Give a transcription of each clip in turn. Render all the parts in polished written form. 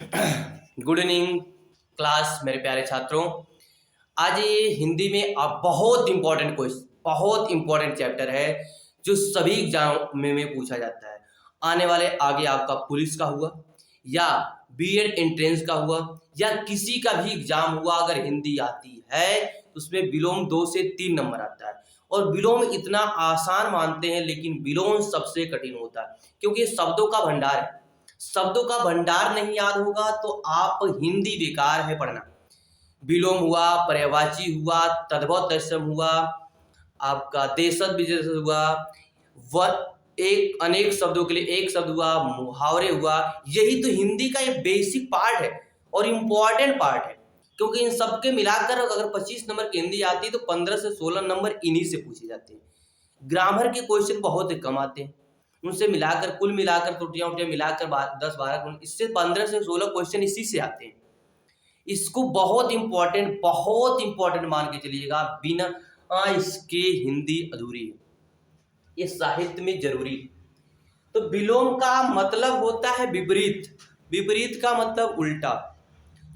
Good evening class, मेरे प्यारे छात्रों। आज ये हिंदी में आप बहुत इंपॉर्टेंट क्वेश्चन, बहुत इंपॉर्टेंट चैप्टर है जो सभी एग्जाम में पूछा जाता है। आने वाले आगे आपका पुलिस का हुआ या बीएड एंट्रेंस का हुआ या किसी का भी एग्जाम हुआ, अगर हिंदी आती है तो उसमें विलोम 2 से 3 नंबर आता है। और विलोम इतना आसान मानते हैं, लेकिन विलोम सबसे कठिन होता है क्योंकि शब्दों का भंडार है। शब्दों का भंडार नहीं याद होगा तो आप हिंदी बेकार है पढ़ना। विलोम हुआ, पर्यायवाची हुआ, तद्भव तत्सम हुआ, आपका देशज विशेषण हुआ, व एक अनेक शब्दों के लिए एक शब्द हुआ, मुहावरे हुआ। यही तो हिंदी का एक बेसिक पार्ट है और इम्पॉर्टेंट पार्ट है, क्योंकि इन सबके मिलाकर अगर 25 नंबर की हिंदी आती है तो 15 से 16 नंबर इन्हीं से पूछे जाते हैं। ग्रामर के क्वेश्चन बहुत कम आते हैं, उनसे मिलाकर कुल मिलाकर त्रुटियां उटियां मिलाकर 10-12, इससे 15 से 16 क्वेश्चन इसी से आते हैं। इसको बहुत इंपॉर्टेंट मान के चलिएगा, बिना इसके हिंदी अधूरी है, ये साहित्य में जरूरी है। तो विलोम का मतलब होता है विपरीत, विपरीत का मतलब उल्टा।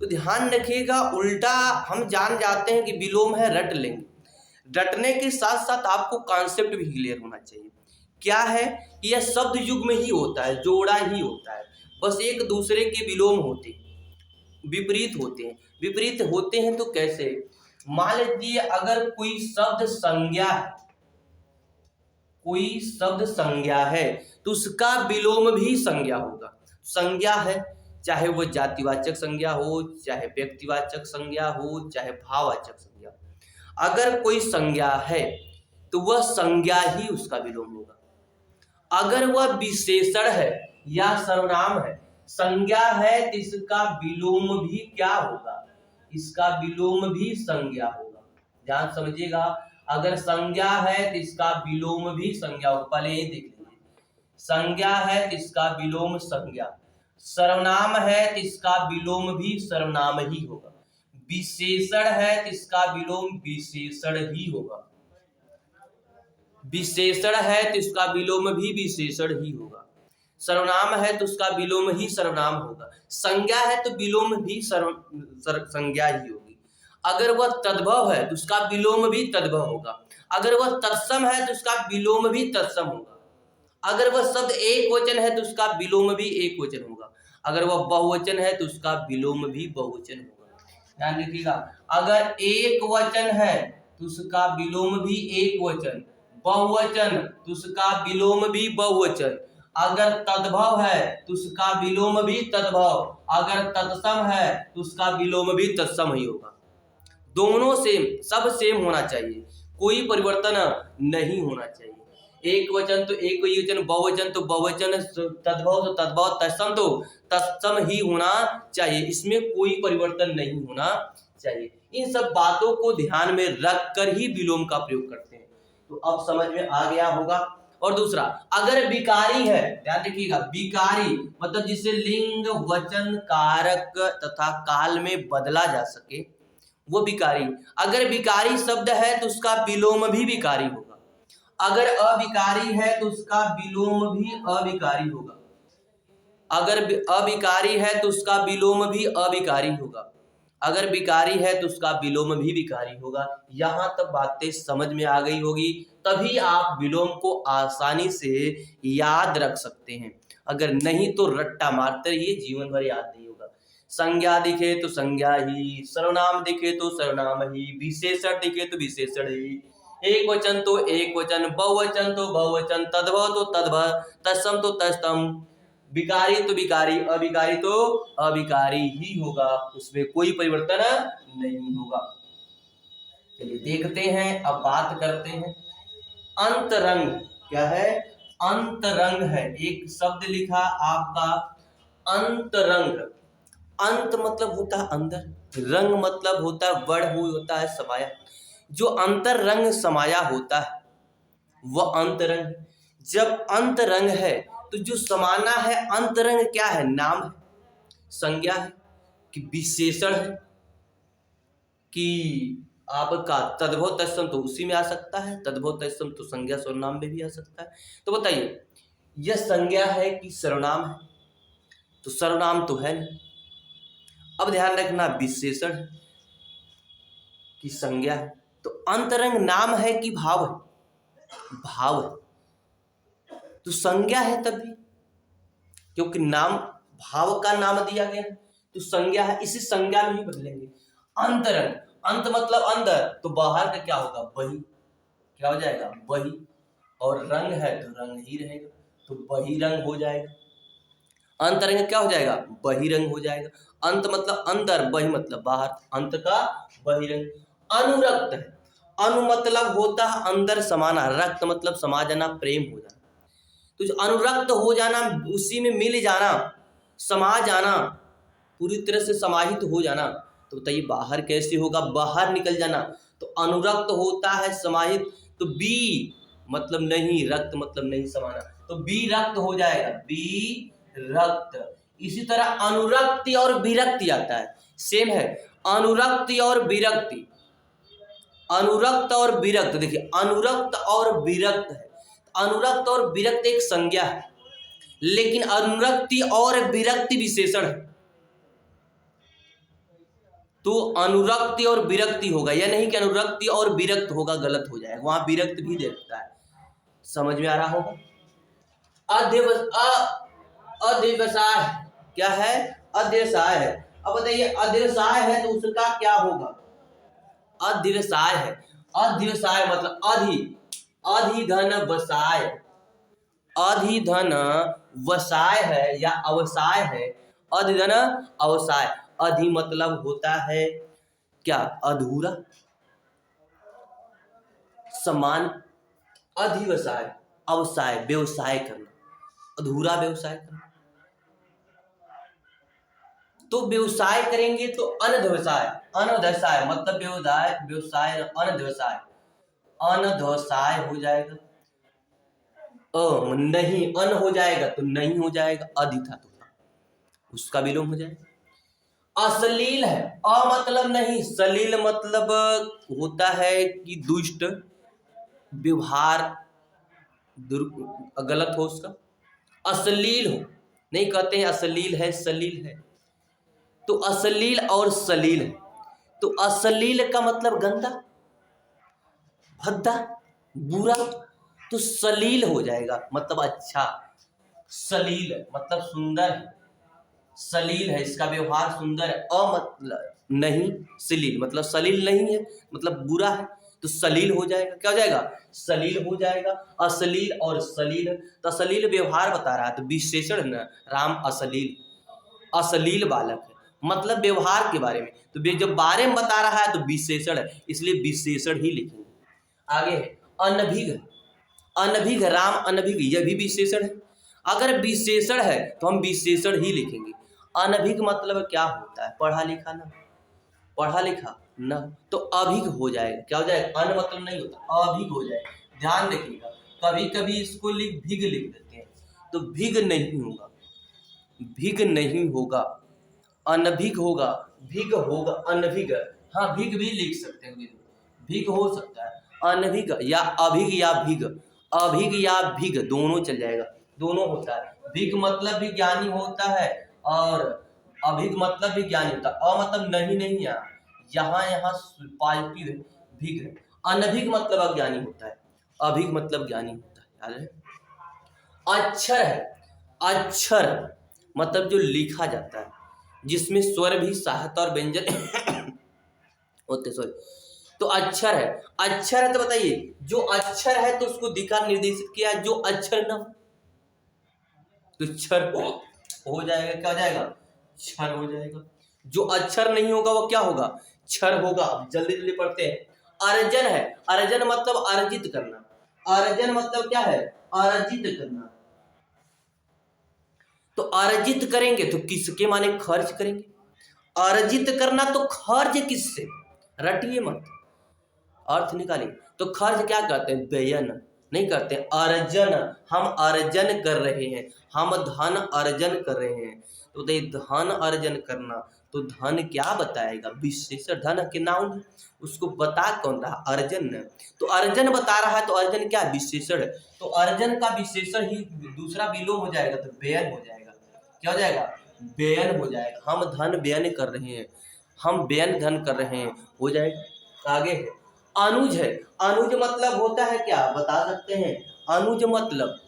तो ध्यान रखिएगा, उल्टा हम जान जाते हैं कि विलोम है, रट लेंगे। रटने के साथ साथ आपको कॉन्सेप्ट भी क्लियर होना चाहिए। क्या है कि यह शब्द युग में ही होता है, जोड़ा ही होता है, बस एक दूसरे के विलोम होते हैं, विपरीत होते हैं। विपरीत होते हैं तो कैसे? मान लीजिए अगर कोई शब्द संज्ञा है, कोई शब्द संज्ञा है तो उसका विलोम भी संज्ञा होगा। संज्ञा है, चाहे वो जातिवाचक संज्ञा हो, चाहे व्यक्तिवाचक संज्ञा हो, चाहे भाववाचक संज्ञा। अगर कोई संज्ञा है तो वह संज्ञा ही उसका विलोम होगा। अगर वह विशेषण है या सर्वनाम है, संज्ञा है तो इसका विलोम भी क्या होगा? इसका विलोम भी संज्ञा होगा। ध्यान समझिएगा, अगर संज्ञा है तो इसका विलोम भी संज्ञा होगा। पहले ये देख लीजिए, संज्ञा है तो इसका विलोम संज्ञा, सर्वनाम है तो इसका विलोम भी सर्वनाम ही होगा, विशेषण है तो इसका विलोम विशेषण ही होगा, विशेषण है तो इसका विलोम भी विशेषण ही होगा, सर्वनाम है तो उसका विलोम ही सर्वनाम होगा, संज्ञा है तो विलोम भी संज्ञा ही होगी। अगर वह तद्भव है तो उसका विलोम भी तद्भव होगा। अगर वह तत्सम है तो उसका विलोम भी तत्सम होगा। अगर वह शब्द एक वचन है तो उसका विलोम भी एक वचन होगा। अगर वह बहुवचन है तो उसका विलोम भी बहुवचन होगा। ध्यान रखिएगा, अगर एक वचन है तो उसका विलोम भी एक वचन, बहुवचन तो उसका विलोम भी बहुवचन, अगर तद्भव है तो उसका विलोम भी तद्भव, अगर तत्सम है तो उसका विलोम भी तत्सम ही होगा। दोनों सेम, सब सेम होना चाहिए, कोई परिवर्तन नहीं होना चाहिए। एक वचन तो एक ही वचन, बहुवचन तो बहुवचन, तद्भव तो तद्भव, तत्सम तो तत्सम ही होना चाहिए, इसमें कोई परिवर्तन नहीं होना चाहिए। इन सब बातों को ध्यान में रखकर ही विलोम का प्रयोग करते हैं। तो अब समझ में आ गया होगा। और दूसरा, अगर विकारी है, ध्यान रखिएगा, विकारी मतलब जिसे लिंग, वचन, कारक तथा काल में बदला जा सके, वो विकारी। अगर विकारी शब्द है तो उसका विलोम भी विकारी होगा। अगर अविकारी है तो उसका विलोम भी अविकारी होगा। अगर अविकारी है तो उसका विलोम भी अविकारी होगा। अगर विकारी है तो उसका विलोम भी विकारी होगा। यहां तक बातें समझ में आ गई होगी, तभी आप विलोम को आसानी से याद रख सकते हैं। अगर नहीं तो रट्टा मारते रहिए, जीवन भर याद नहीं होगा। संज्ञा दिखे तो संज्ञा ही, सर्वनाम दिखे तो सर्वनाम ही, विशेषण दिखे तो विशेषण ही, एक वचन तो एक वचन, बहुवचन तो बहुवचन, तद्भव तो तद्भव, तत्सम तो तत्सम, विकारी तो विकारी, अविकारी तो अविकारी ही होगा, उसमें कोई परिवर्तन नहीं होगा। चलिए देखते हैं, अब बात करते हैं अंतरंग। क्या है? अंतरंग है। एक शब्द लिखा आपका अंतरंग। अंत मतलब होता है अंदर, रंग मतलब होता है बढ़ हुई, होता है समाया। जो अंतर रंग समाया होता है वह अंतरंग। जब अंतरंग है तो जो समाना है, अंतरंग क्या है? नाम है, संज्ञा है, कि विशेषण है, कि आपका तद्भव तत्सम तो उसी में आ सकता है, तद्भव तत्सम तो संज्ञा सर्वनाम में भी आ सकता है। तो बताइए, यह संज्ञा है कि सर्वनाम है? तो सर्वनाम तो है नहीं, अब ध्यान रखना, विशेषण की संज्ञा है तो अंतरंग नाम है कि भाव है? भाव है। तो संज्ञा है तभी, क्योंकि नाम भाव का नाम दिया गया है तो संज्ञा है, इसी संज्ञा में ही बदलेंगे। अंतरंग, अंत मतलब अंदर, तो बाहर का क्या होगा? बही। क्या हो जाएगा? बही। और रंग है तो रंग ही रहेगा, तो बहिरंग हो जाएगा। अंतरंग क्या हो जाएगा? बहिरंग हो जाएगा। अंत मतलब अंदर, बहि मतलब बाहर, अंत का बहिरंग। अनुरक्त है, अनु मतलब होता है अंदर समाना, रक्त मतलब समा जाना, प्रेम हो जाना। तो जो अनुरक्त हो जाना, उसी में मिल जाना, समा जाना, पूरी तरह से समाहित हो जाना। तो बताइए बाहर कैसे होगा? बाहर निकल जाना। तो अनुरक्त होता है समाहित, तो बी मतलब नहीं, रक्त मतलब नहीं समाना, तो बी रक्त हो जाएगा, बी रक्त। इसी तरह अनुरक्ति और विरक्ति आता है, सेम है, अनुरक्ति और विरक्ति। अनुरक्त और विरक्त, देखिए अनुरक्त और विरक्त है, अनुरक्त और विरक्त एक संज्ञा है, लेकिन अनुरक्ति और विरक्ति विशेषण है। तो अनुरक्ति और विरक्ति होगा, यह नहीं कि अनुरक्ति और विरक्त होगा, गलत हो जाएगा, वहां विरक्त भी देखता है। समझ में आ रहा होगा? अध्यवसाय क्या है? अध्यवसाय है। अब बताइए अध्यवसाय है तो उसका क्या होगा? अध्यवसाय है, अध्यवसाय मतलब अधिधन वसाय, अधिधन वसाय है या अवसाय है, अधिधन अवसाय। अधि मतलब होता है क्या? अधूरा, समान, अधिवसाय, अवसाय व्यवसाय करना, अधूरा व्यवसाय करना। तो व्यवसाय करेंगे तो अनध्यवसाय, अनध्यवसाय मतलब व्यवसाय, अनध्यवसाय, अनध्यवसाय हो जाएगा। नहीं, अन हो जाएगा तो नहीं हो जाएगा, अधि था तो उसका विलोम हो जाएगा। अश्लील है, अ मतलब नहीं, सलील मतलब होता है कि दुष्ट व्यवहार, गलत हो उसका, अश्लील हो, नहीं कहते हैं अश्लील है, सलील है। तो अश्लील और सलील है, तो अश्लील का मतलब गंदा, भद्दा, बुरा, तो सलील हो जाएगा मतलब अच्छा। सलील मतलब सुंदर है, सलील है, इसका व्यवहार सुंदर है। मतलब नहीं, सलील मतलब सलील नहीं है, मतलब बुरा है, तो सलील हो जाएगा। क्या हो जाएगा? सलील हो जाएगा। अश्लील और सलील, तो सलील व्यवहार बता रहा है, तो विशेषण है ना, राम अश्लील, अश्लील बालक है, मतलब व्यवहार के बारे में। तो जब बारे में बता रहा है तो विशेषण है, इसलिए विशेषण ही लिखेंगे। आगे है अनभिघ, अनभिघ, राम अनभिघ, यह भी विशेषण है। अगर विशेषण है तो हम विशेषण ही लिखेंगे। अनभिघ मतलब क्या होता है? पढ़ा लिखा ना, पढ़ा लिखा ना, तो अभिघ हो जाएगा। क्या हो जाएगा? अन मतलब नहीं होता, अभिघ हो जाएगा। ध्यान रखिएगा, कभी कभी इसको भिघ लिख देते हैं, तो भिघ नहीं होगा, भिघ नहीं होगा, अनभिघ होगा, भिघ होगा, अनभिघ। हाँ, भिघ भी लिख सकते हैं, भिघ हो सकता है, अनभिघ या अभिघ या भिघ, अभिघ या भिघ दोनों चल जाएगा, दोनों होता है। भिघ मतलब भी ज्ञानी होता है और अभिघ मतलब भी ज्ञानी होता है। अ मतलब नहीं, नहीं यहाँ यहाँ पॉजिटिव है, भिघ है। अनभिघ मतलब अज्ञानी होता है, अभिघ मतलब ज्ञानी होता है, याद है। अक्षर है, अक्षर मतलब जो लिखा जाता है, जिसमें स्वर भी सहायता और व्यंजन होते, सॉरी, तो अक्षर है। अक्षर है तो बताइए जो अक्षर है तो उसको दिखा निर्देशित किया, जो अक्षर ना हो तो क्षर हो जाएगा। क्या हो जाएगा? क्षर हो जाएगा। जो अक्षर नहीं होगा वो क्या होगा? क्षर होगा। जल्दी जल्दी पढ़ते हैं। अर्जन है, अर्जन मतलब अर्जित करना, अर्जन मतलब क्या है? अर्जित करना। तो अर्जित करेंगे तो किसके माने? खर्च करेंगे। अर्जित करना तो खर्च किससे? रटिए मत, अर्थ निकालिए। तो खर्च क्या करते हैं? व्ययन नहीं करते, अर्जन। हम अर्जन कर रहे हैं, हम धन अर्जन कर रहे हैं। तो धन अर्जन करना, तो धन क्या बताएगा? विशेषण, धन के नाउन, उसको बता कौन रहा? अर्जन। तो अर्जन बता रहा है तो अर्जन क्या? विशेषण है। तो अर्जन का विशेषण ही दूसरा विलोम हो जाएगा तो व्ययन हो जाएगा। क्या हो जाएगा? व्ययन हो जाएगा। हम धन व्ययन कर रहे हैं, हम व्ययन धन कर रहे हैं, हो जाएगा। आगे है अनुज है। अनुज मतलब होता है क्या, बता सकते हैं? अनुज मतलब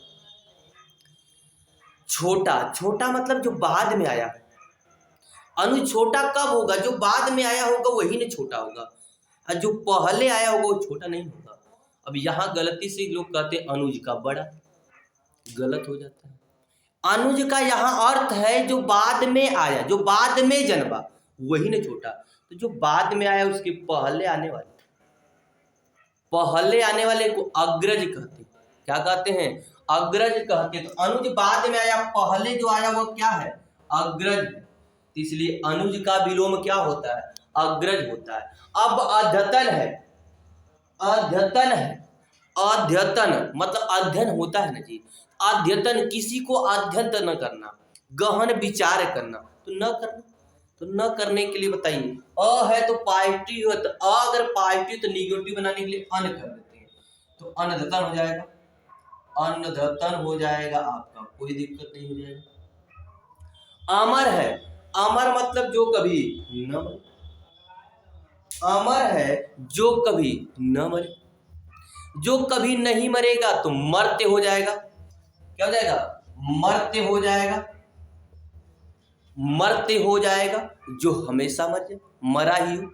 छोटा। छोटा मतलब जो बाद में आया। अनुज छोटा कब होगा? जो बाद में आया होगा वही ने छोटा होगा, और जो पहले आया होगा वो छोटा नहीं होगा। अब यहाँ गलती से लोग कहते हैं अनुज का बड़ा, गलत हो जाता है। अनुज का यहाँ अर्थ है जो बाद में आया, जो बाद में जन्मा वही ने छोटा। तो जो बाद में आया उसके पहले आने वाले को अग्रज कहते हैं। क्या कहते हैं? अग्रज कहते हैं। तो अनुज बाद में आया, पहले जो आया वो क्या है? अग्रज। इसलिए अनुज का विलोम क्या होता है? अग्रज होता है। अब अद्यतन है। अद्यतन है, अध्यतन मतलब अध्ययन होता है ना जी। अध्यतन किसी को अध्ययन न करना, गहन विचार करना, तो न करना। तो न करने के लिए बताइए, अ है तो पॉजिटिव है, तो अ अगर पॉजिटिव तो निगेटिव बनाने के लिए अन कर देते हैं, तो अनधतन हो जाएगा। अनधतन हो जाएगा आपका, कोई दिक्कत नहीं हो जाएगा। अमर है। अमर मतलब जो कभी न मरे। अमर है जो कभी न मरे। जो कभी नहीं मरेगा तो मर्त्य हो जाएगा। क्या हो जाएगा? मर्त्य हो जाएगा। मर्त्य हो जाएगा जो हमेशा मर जाए, मरा ही हो।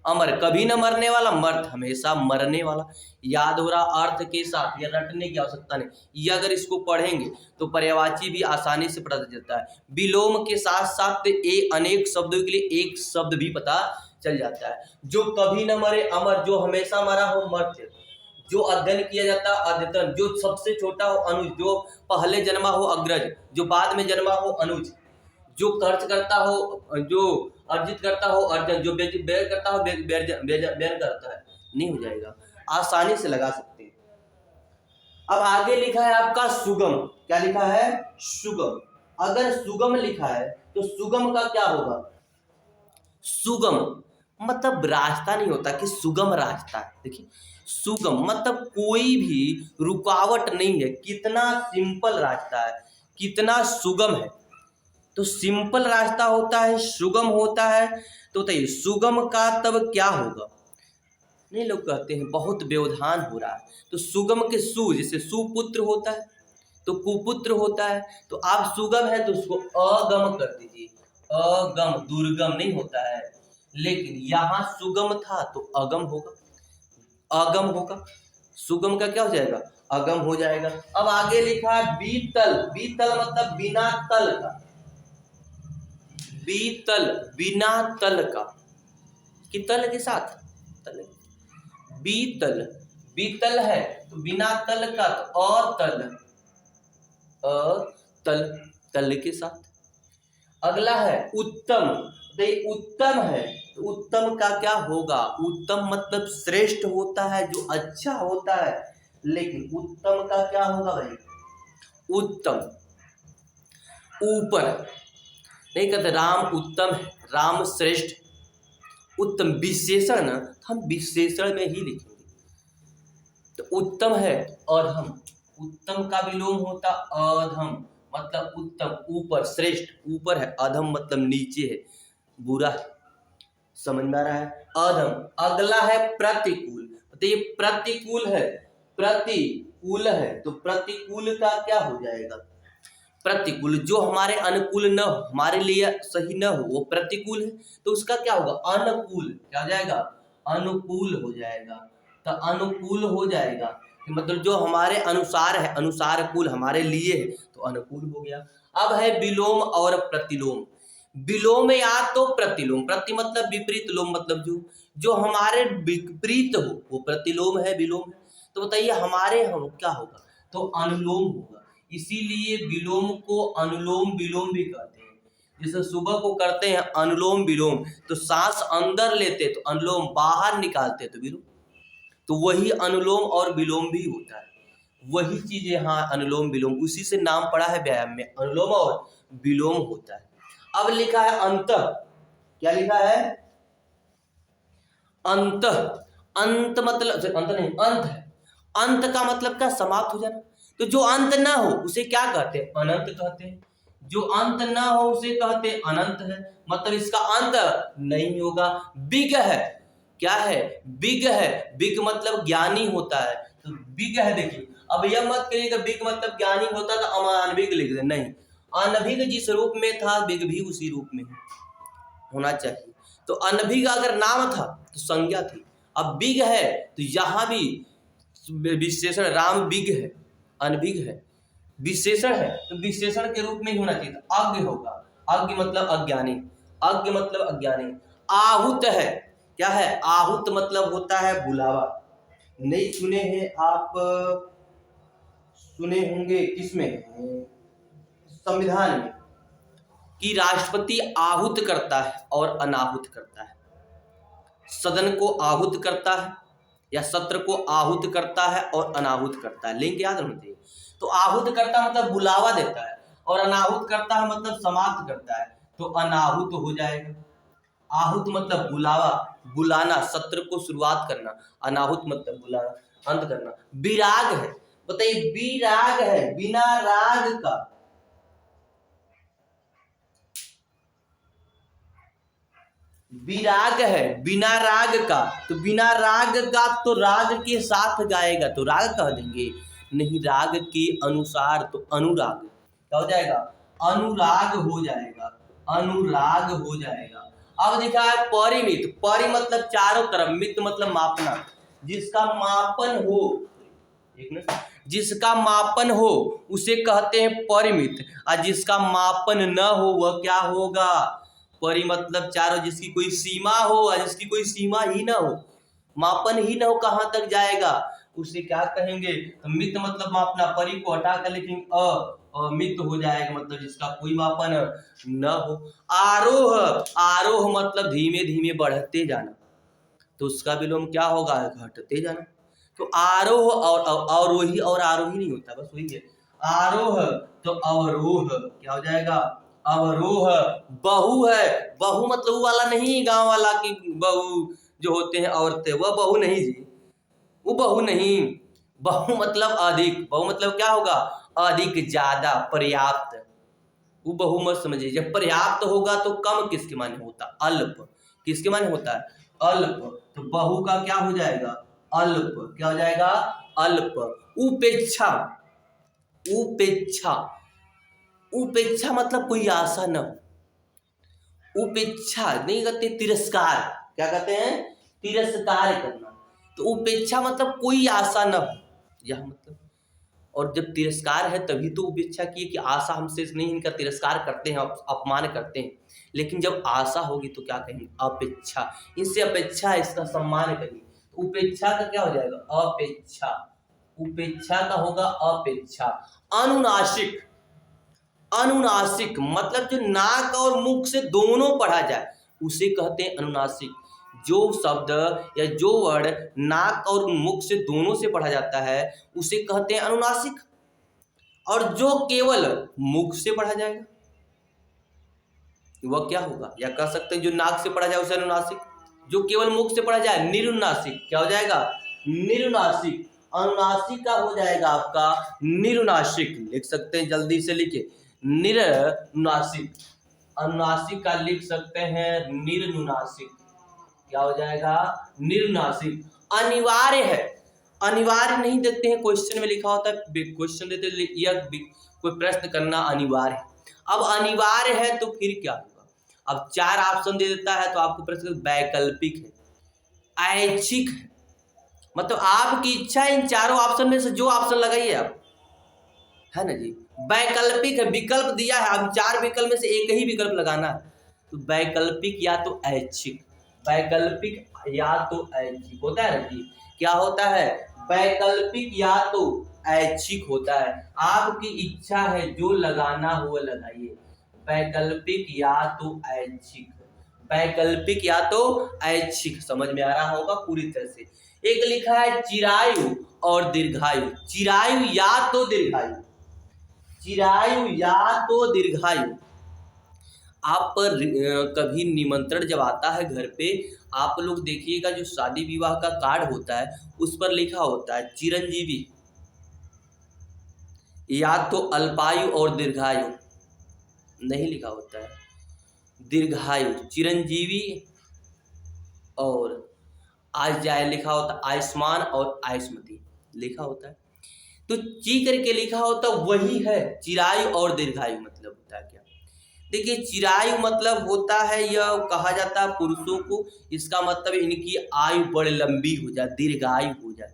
अमर कभी न मरने वाला, मर्त हमेशा मरने वाला। याद हो रहा अर्थ के साथ, या रटने की आवश्यकता नहीं। ये अगर इसको पढ़ेंगे तो पर्यायवाची भी आसानी से पता चलता है। विलोम के साथ साथ अनेक शब्दों के लिए एक शब्द भी पता चल जाता है। जो कभी न मरे अमर, जो हमेशा मरा हो मर्त्य, जो अध्ययन किया जाता है अद्यतन, जो सबसे छोटा हो अनुज, जो पहले जन्मा हो अग्रज, जो बाद में जन्मा हो अनुज, जो खर्च करता हो, जो अर्जित करता हो अर्जन, जो व्यय करता हो व्यय करता है। नहीं हो जाएगा, आसानी से लगा सकते हैं। अब आगे लिखा है आपका सुगम। क्या लिखा है? सुगम। अगर सुगम लिखा है तो सुगम का क्या होगा? सुगम मतलब रास्ता नहीं होता कि सुगम रास्ता है। देखिए सुगम मतलब कोई भी रुकावट नहीं है, कितना सिंपल रास्ता है, कितना सुगम है। तो सिंपल रास्ता होता है, सुगम होता है। तो बताइए सुगम का तब क्या होगा? नहीं, लोग कहते हैं बहुत व्यवधान हो रहा है, तो सुगम के सु, जैसे सुपुत्र होता है तो कुपुत्र होता है, तो आप सुगम है तो उसको अगम कर दीजिए। अगम, दुर्गम नहीं होता है। लेकिन यहाँ सुगम था तो अगम होगा, अगम होगा। सुगम का क्या हो जाएगा? अगम हो जाएगा। अब आगे लिखा है बीतल। बीतल मतलब बिना तल का। बीतल बिना तल का, कि तल के साथ तल। बीतल, बीतल है तो बिना तल का, तो अतल, अतल तल के साथ। अगला है उत्तम। उत्तम है तो उत्तम का क्या होगा? उत्तम मतलब श्रेष्ठ होता है, जो अच्छा होता है। लेकिन उत्तम का क्या होगा भाई? उत्तम ऊपर नहीं कहते राम उत्तम है, राम श्रेष्ठ। उत्तम विशेषण ना, हम विशेषण में ही लिखेंगे। तो उत्तम है अधम, उत्तम का विलोम होता अधम, मतलब उत्तम ऊपर, श्रेष्ठ ऊपर है, अधम मतलब नीचे है, बुरा है। समझ में आ रहा है? अधम। अगला है प्रतिकूल। तो ये प्रतिकूल है, प्रतिकूल है तो प्रतिकूल का क्या हो जाएगा? प्रतिकूल जो हमारे अनुकूल न हो, हमारे लिए सही न हो, वो प्रतिकूल है। तो उसका क्या होगा? अनुकूल। क्या हो जाएगा? अनुकूल हो जाएगा। तो अनुकूल हो जाएगा कि मतलब जो हमारे अनुसार है, अनुसार कूल हमारे लिए है, तो अनुकूल हो गया। अब है विलोम और प्रतिलोम। विलोम या तो प्रतिलोम, प्रति मतलब विपरीत, लोम मतलब जो हमारे विपरीत हो वो प्रतिलोम है, विलोम है। तो बताइए हमारे हम क्या होगा? तो अनुलोम होगा। इसीलिए विलोम को अनुलोम विलोम भी कहते हैं। जैसे सुबह को करते हैं अनुलोम विलोम, तो सांस अंदर लेते तो अनुलोम, बाहर निकालते तो विलोम। तो वही अनुलोम और विलोम भी होता है, वही चीज यहाँ अनुलोम विलोम, उसी से नाम पड़ा है व्यायाम में, अनुलोम और विलोम होता है। अब लिखा है अंतः। क्या लिखा है? अंतः। अंत मतलब अंत नहीं, अंत है। अंत का मतलब क्या? समाप्त हो जाना। तो जो अंत ना हो उसे क्या कहते हैं? अनंत कहते हैं। जो अंत ना हो उसे कहते अनंत है, मतलब इसका अंत नहीं होगा। बिग है, क्या है? बिग है। बिग मतलब ज्ञानी होता है, तो बिग है। देखिए अब यह मत करिएगा बिग मतलब ज्ञानी होता तो अनभिग लिख दे, नहीं, अनभिग जिस रूप में था बिग भी उसी रूप में होना चाहिए। तो अनभिग अगर नाम था तो संज्ञा थी, अब बिग है तो यहाँ भी विशेषण, राम बिग है, अनभिग है, विशेषण है तो विशेषण के रूप में ही होना चाहिए। तो अज्ञ होगा, अज्ञ मतलब अज्ञानी, अज्ञ मतलब अज्ञानी। आहूत है, क्या है? आहूत मतलब होता है बुलावा। नहीं सुने हैं आप? सुने होंगे किसमें? संविधान में, कि राष्ट्रपति आहूत करता है और अनाहूत करता है, सदन को आहूत करता है या सत्र को आहूत करता है और अनाहूत करता है। लिंक याद होना चाहिए। तो आहूत करता मतलब बुलावा देता है और अनाहूत करता है मतलब समाप्त करता है, तो अनाहूत हो जाएगा। आहूत मतलब बुलावा, बुलाना, सत्र को शुरुआत करना। अनाहूत मतलब बुलाना, अंत करना। विराग है, बताइए विराग है बिना राग का, विराग है बिना राग का, तो बिना राग का तो राग के साथ गाएगा तो राग कह देंगे, नहीं राग के अनुसार तो अनुराग। क्या हो जाएगा? अनुराग हो जाएगा, अनुराग हो जाएगा। अब देखा है परिमित, परि मतलब चारों तरफ, मित मतलब मापना, जिसका मापन हो, एक मिनट, जिसका मापन हो उसे कहते हैं परिमित, और जिसका मापन न हो वह क्या होगा? परि मतलब चारों, जिसकी कोई सीमा हो और जिसकी कोई सीमा ही ना हो, मापन ही ना हो, कहां तक जाएगा उसे क्या कहेंगे? तो मित मतलब मापना, परि को हटाकर लेकिन अमित हो जाएगा, मतलब जिसका कोई मापन न हो। आरोह, आरोह मतलब धीमे धीमे बढ़ते जाना, तो उसका विलोम क्या होगा? घटते जाना। तो आरोह और अवरोही और आरोही नहीं होता, बस वही है। आरोह तो अवरोह क्या हो जाएगा? अवरोह। बहु है, बहु मतलब वो वाला नहीं, गांव वाला की बहु जो होते हैं औरतें, वह बहु नहीं जी, वो बहु नहीं। बहु मतलब अधिक, बहु मतलब क्या होगा? अधिक, ज्यादा, पर्याप्त। वो बहु मत समझिए। जब पर्याप्त होगा तो कम किसके माने होता? अल्प। किसके माने होता है? अल्प। तो बहु का क्या हो जाएगा? अल्प। क्या हो जाएगा? अल्प। उपेक्षा, उपेक्षा, उपेक्षा मतलब कोई आशा न हो। उपेक्षा नहीं कहते, तिरस्कार। क्या कहते हैं? तिरस्कार करना। तो उपेक्षा मतलब कोई आशा न हो, यह मतलब। और जब तिरस्कार है तभी तो उपेक्षा की कि आशा हमसे नहीं, इनका तिरस्कार करते हैं, अपमान करते हैं। लेकिन जब आशा होगी तो क्या कहेंगे? अपेक्षा। इससे अपेक्षा है, इसका सम्मान करिए। तो उपेक्षा का क्या हो जाएगा? अपेक्षा। उपेक्षा का होगा अपेक्षा। अनुनासिक, अनुनासिक मतलब जो नाक और मुख से दोनों पढ़ा जाए उसे कहते हैं अनुनासिक। जो शब्द या जो वर्ड नाक और मुख से दोनों से पढ़ा जाता है उसे कहते हैं अनुनासिक। और जो केवल मुख से पढ़ा जाएगा वह क्या होगा? या कह सकते हैं जो नाक से पढ़ा जाए उसे अनुनासिक, जो केवल मुख से पढ़ा जाए निरुनासिक। क्या हो जाएगा? निरुनासिक। अनुनासिक का हो जाएगा आपका निरुनासिक। लिख सकते हैं, जल्दी से लिखिए, निरुनासिक। अनुनासिक का लिख सकते हैं निरुनासिक। क्या हो जाएगा? निरुनासिक। अनिवार्य है, अनिवार्य नहीं देते हैं, क्वेश्चन में लिखा होता है, क्वेश्चन देते यह कोई प्रश्न करना अनिवार्य है। अब अनिवार्य है तो फिर क्या होगा? अब 4 ऑप्शन दे देता है तो आपको प्रश्न वैकल्पिक है, ऐच्छिक है, मतलब आपकी इच्छा इन चारों ऑप्शन में से जो ऑप्शन लगाइए आप, है ना जी। वैकल्पिक है, विकल्प दिया है, अब 4 विकल्प में से एक ही विकल्प लगाना है। तो वैकल्पिक या तो ऐच्छिक, वैकल्पिक या तो ऐच्छिक होता है ना जी। क्या होता है? वैकल्पिक या तो ऐच्छिक होता है। आपकी इच्छा है, जो लगाना हो लगाइए। वैकल्पिक या तो ऐच्छिक, वैकल्पिक या तो ऐच्छिक। समझ में आ रहा होगा पूरी तरह से। एक लिखा है चिरायु और दीर्घायु, चिरायु या तो दीर्घायु, चिरायु या तो दीर्घायु। आप पर कभी निमंत्रण जब आता है घर पे, आप लोग देखिएगा जो शादी विवाह का कार्ड होता है उस पर लिखा होता है चिरंजीवी, या तो अल्पायु और दीर्घायु। नहीं लिखा होता है। दीर्घायु चिरंजीवी और आय लिखा होता है, आयुष्मान और आयुष्मती लिखा होता है। तो ची करके लिखा होता वही है चिरायु और दीर्घायु मतलब होता है क्या। देखिए चिरायु मतलब होता है, यह कहा जाता है पुरुषों को, इसका मतलब इनकी आयु बड़े लंबी हो जाए, दीर्घायु हो जाए,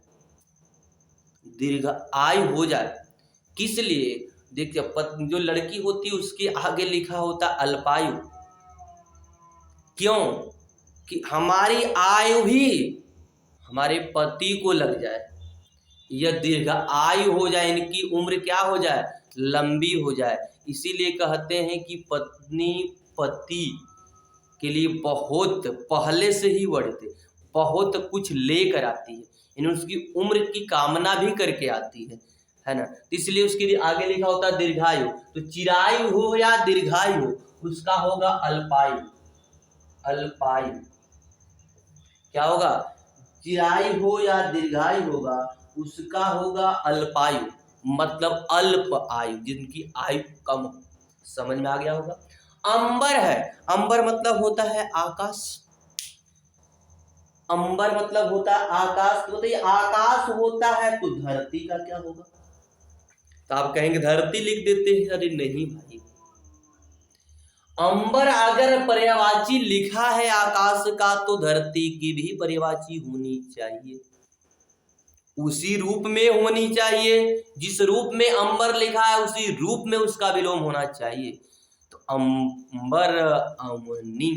दीर्घ आयु हो जाए। किस लिए, देखिए जो लड़की होती है उसके आगे लिखा होता अल्पायु। क्यों, कि हमारी आयु भी हमारे पति को लग जाए, यह दीर्घ आयु हो जाए, इनकी उम्र क्या हो जाए, लंबी हो जाए। इसीलिए कहते हैं कि पत्नी पति के लिए बहुत पहले से ही बढ़ते, बहुत कुछ लेकर आती है, यानी उसकी उम्र की कामना भी करके आती है ना। तो इसलिए उसके लिए आगे लिखा होता है दीर्घायु। तो चिरायु हो या दीर्घायु हो उसका होगा अल्पायु। अल्पायु क्या होगा, चिरायु हो या दीर्घायु होगा उसका होगा अल्पायु, मतलब अल्प आयु, जिनकी आयु कम हो। समझ में आ गया होगा। अंबर है, अंबर मतलब होता है आकाश, अंबर मतलब होता है आकाश। तो ये आकाश होता है तो धरती का क्या होगा, तो आप कहेंगे धरती लिख देते हैं, अरे नहीं भाई, अंबर अगर पर्यायवाची लिखा है आकाश का तो धरती की भी पर्यायवाची होनी चाहिए, उसी रूप में होनी चाहिए, जिस रूप में अंबर लिखा है उसी रूप में उसका विलोम होना चाहिए। तो अंबर अवनी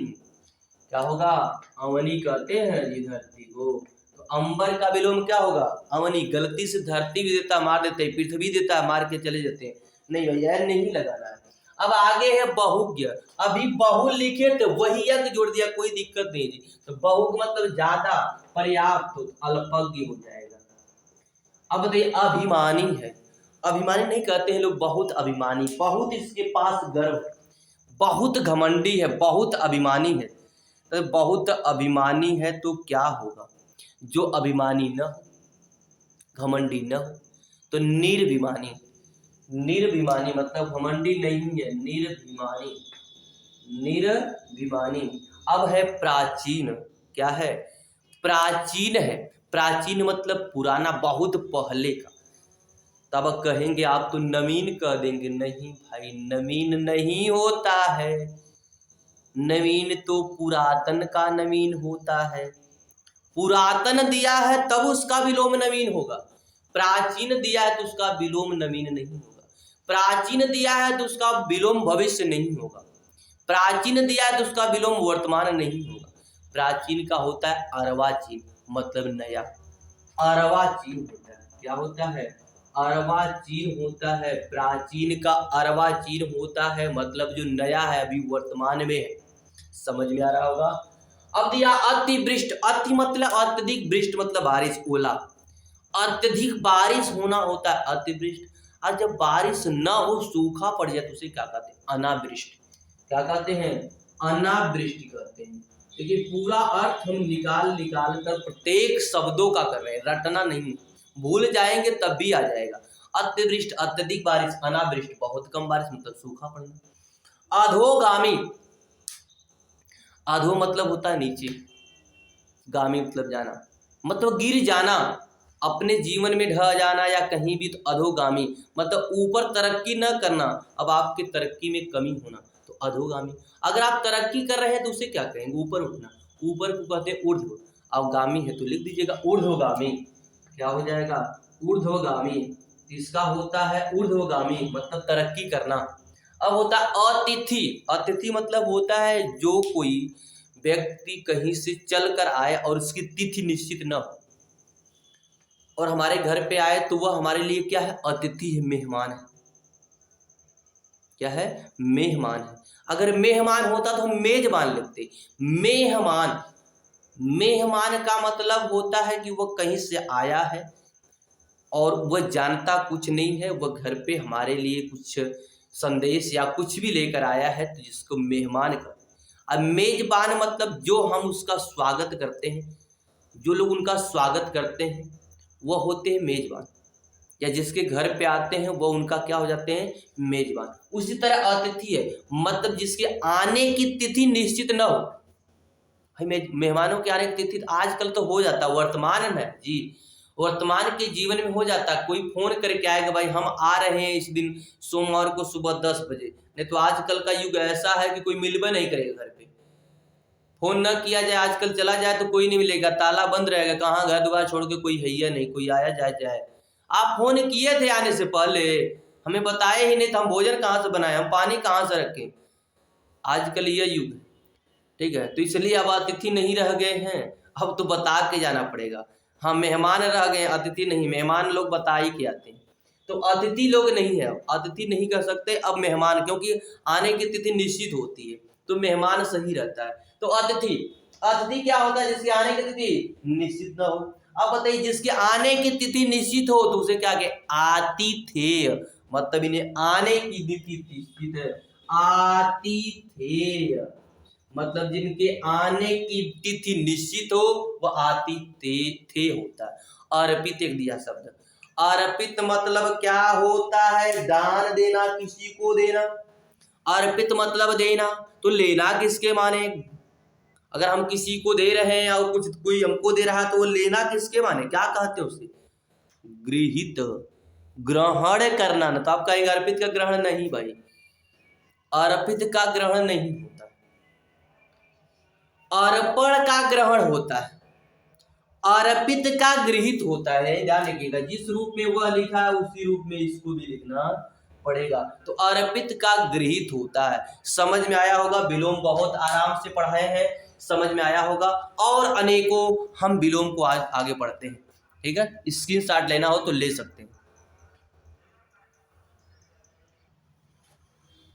क्या होगा, अवनी कहते हैं जी धरती को, तो अंबर का विलोम क्या होगा, अवनी। गलती से धरती भी देता मार देते, पृथ्वी देता मार के चले जाते हैं, नहीं भैया नहीं लगाना है। अब आगे है बहुज्ञ, अभी बहु लिखे तो वही यज्ञ जोड़ दिया, कोई दिक्कत नहीं जी। तो बहु मतलब ज्यादा, पर्याप्त, अल्पज्ञ हो जाएगा। अब देखिए अभिमानी है, अभिमानी नहीं कहते हैं लोग, बहुत अभिमानी, बहुत इसके पास गर्व है, बहुत घमंडी है, बहुत अभिमानी है। तो बहुत अभिमानी है तो क्या होगा, जो अभिमानी न हो, घमंडी न हो, तो निर्भिमानी। निर्भिमानी मतलब घमंडी नहीं है, निर्भिमानी, निर्भिमानी। अब है प्राचीन, क्या है, प्राचीन है, प्राचीन मतलब पुराना, बहुत पहले का। तब कहेंगे आप तो नवीन कह देंगे, नहीं भाई नवीन नहीं होता है, नवीन तो पुरातन का नवीन होता है। पुरातन दिया है तब उसका विलोम नवीन होगा, प्राचीन दिया है तो उसका विलोम नवीन नहीं होगा। प्राचीन दिया है तो उसका विलोम भविष्य नहीं होगा, प्राचीन दिया है तो उसका विलोम वर्तमान नहीं होगा। प्राचीन का होता है अर्वाचीन, मतलब नया, अर्वाचीन होता है। क्या होता है, अर्वाचीन होता है। प्राचीन का अर्वाचीन होता है, मतलब जो नया है, अभी वर्तमान में है। समझ में आ रहा होगा। अब दिया अतिवृष्टि, अति मतलब अत्यधिक, वृष्टि मतलब बारिश, ओला, अत्यधिक बारिश होना होता है अतिवृष्टि। और जब बारिश न हो, सूखा पड़ जाए तो उसे क्या कहते हैं, अनावृष्टि। क्या कहते हैं, अनावृष्टि कहते हैं। देखिए पूरा अर्थ हम निकाल कर प्रत्येक शब्दों का कर रहे हैं, रटना नहीं, भूल जाएंगे तब भी आ जाएगा। अतिवृष्टि अत्यधिक बारिश, अनावृष्टि बहुत कम बारिश मतलब सूखा पड़ना। अधोगामी, अधो मतलब होता है नीचे, गामी मतलब जाना, मतलब गिर जाना, अपने जीवन में ढह जाना या कहीं भी, तो अधोगामी मतलब ऊपर तरक्की न करना, अब आपके तरक्की में कमी होना, तो अधोगामी। अगर आप तरक्की कर रहे हैं तो उसे क्या कहेंगे, ऊपर उठना, ऊपर को कहते हैं ऊर्ध्व। अब गामी है तो लिख दीजिएगा ऊर्ध्वगामी, क्या हो जाएगा, ऊर्ध्वगामी। इसका होता है ऊर्ध्वगामी, मतलब तरक्की करना। अब होता है अतिथि, अतिथि मतलब होता है जो कोई व्यक्ति कहीं से चल कर आए और उसकी तिथि निश्चित न हो और हमारे घर पे आए तो वह हमारे लिए क्या है, अतिथि है, मेहमान है। क्या है, मेहमान है। अगर मेहमान होता तो हम मेजबान लिखते। मेहमान, मेहमान का मतलब होता है कि वह कहीं से आया है और वह जानता कुछ नहीं है, वह घर पे हमारे लिए कुछ संदेश या कुछ भी लेकर आया है, तो जिसको मेहमान कहते हैं। अब मेजबान मतलब जो हम उसका स्वागत करते हैं, जो लोग उनका स्वागत करते हैं वह होते हैं मेजबान। या जिसके घर पे आते हैं वो उनका क्या हो जाते हैं, मेजबान। उसी तरह अतिथि है, मतलब जिसके आने की तिथि निश्चित न हो। भाई मेहमानों के आने की तिथि आजकल तो हो जाता, वर्तमान में जी, वर्तमान के जीवन में हो जाता। कोई फोन करके आएगा, भाई हम आ रहे हैं इस दिन सोमवार को सुबह 10 बजे। नहीं तो आजकल का युग ऐसा है कि कोई मिलबे नहीं करेगा घर पे। फोन न किया जाए, आजकल चला जाए तो कोई नहीं मिलेगा, ताला बंद रहेगा, कहाँ घर द्वार छोड़ के कोई है या नहीं, कोई आया जाए। आप फोन किए थे आने से पहले, हमें बताए ही नहीं तो हम भोजन कहाँ से बनाए, हम पानी कहाँ से रखें। आजकल यह युग है, ठीक है। तो इसलिए अब अतिथि नहीं रह गए हैं, अब तो बता के जाना पड़ेगा। हाँ, मेहमान रह गए, अतिथि नहीं। मेहमान लोग बता ही के आते हैं, तो अतिथि लोग नहीं है, अतिथि नहीं कर सकते अब मेहमान, क्योंकि आने की तिथि निश्चित होती है, तो मेहमान सही रहता है। तो अतिथि, अतिथि क्या होता है, जिसकी आने की तिथि निश्चित न हो। अब बताइए, जिसके आने की तिथि निश्चित हो तो उसे क्या कहे, आतिथेय, मतलब इन्हें आने की तिथि निश्चित है, आतिथेय, मतलब जिनके आने की तिथि निश्चित हो वह आतिथेय होता है। अर्पित एक दिया शब्द, अर्पित मतलब क्या होता है, दान देना, किसी को देना। अर्पित मतलब देना, तो लेना किसके माने, अगर हम किसी को दे रहे हैं और कुछ कोई हमको दे रहा है तो वो लेना किसके माने, क्या कहते हैं उसे, गृहित, ग्रहण करना। ना तो आप कहेंगे अर्पित का ग्रहण नहीं, भाई अर्पित का ग्रहण नहीं होता, अर्पण का ग्रहण होता है, अर्पित का गृहित होता है। ध्यान रखिएगा, जिस रूप में वह लिखा है उसी रूप में इसको भी लिखना पड़ेगा। तो अर्पित का गृहित होता है। समझ में आया होगा, विलोम बहुत आराम से पढ़ाए हैं, समझ में आया होगा। और अनेकों हम विलोम को आज आगे पढ़ते हैं, ठीक है। स्क्रीनशॉट लेना हो तो ले सकते हैं।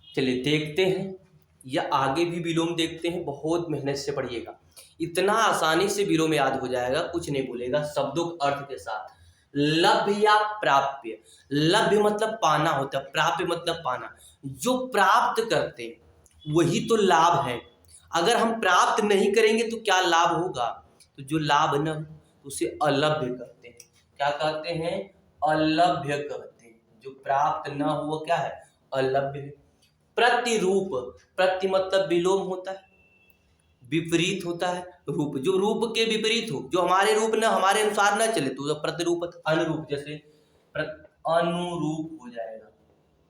चलिए देखते हैं, या आगे भी विलोम देखते हैं। बहुत मेहनत से पढ़िएगा, इतना आसानी से विलोम याद हो जाएगा, कुछ नहीं भूलेगा, शब्दों के अर्थ के साथ। लभ्य या प्राप्य, लभ्य मतलब पाना होता है, प्राप्य मतलब पाना। जो प्राप्त करते हैं वही तो लाभ है। अगर हम प्राप्त नहीं करेंगे तो क्या लाभ होगा, तो जो लाभ न हो उसे अलभ्य कहते हैं। क्या कहते हैं, अलभ्य कहते हैं। जो प्राप्त न हो वो क्या है, अलभ्य है। प्रतिरूप, प्रति मतलब विलोम होता है, विपरीत होता है रूप, जो रूप के विपरीत हो, जो हमारे रूप न हमारे अनुसार न चले तो प्रतिरूप। अनुरूप, जैसे अनुरूप हो जाएगा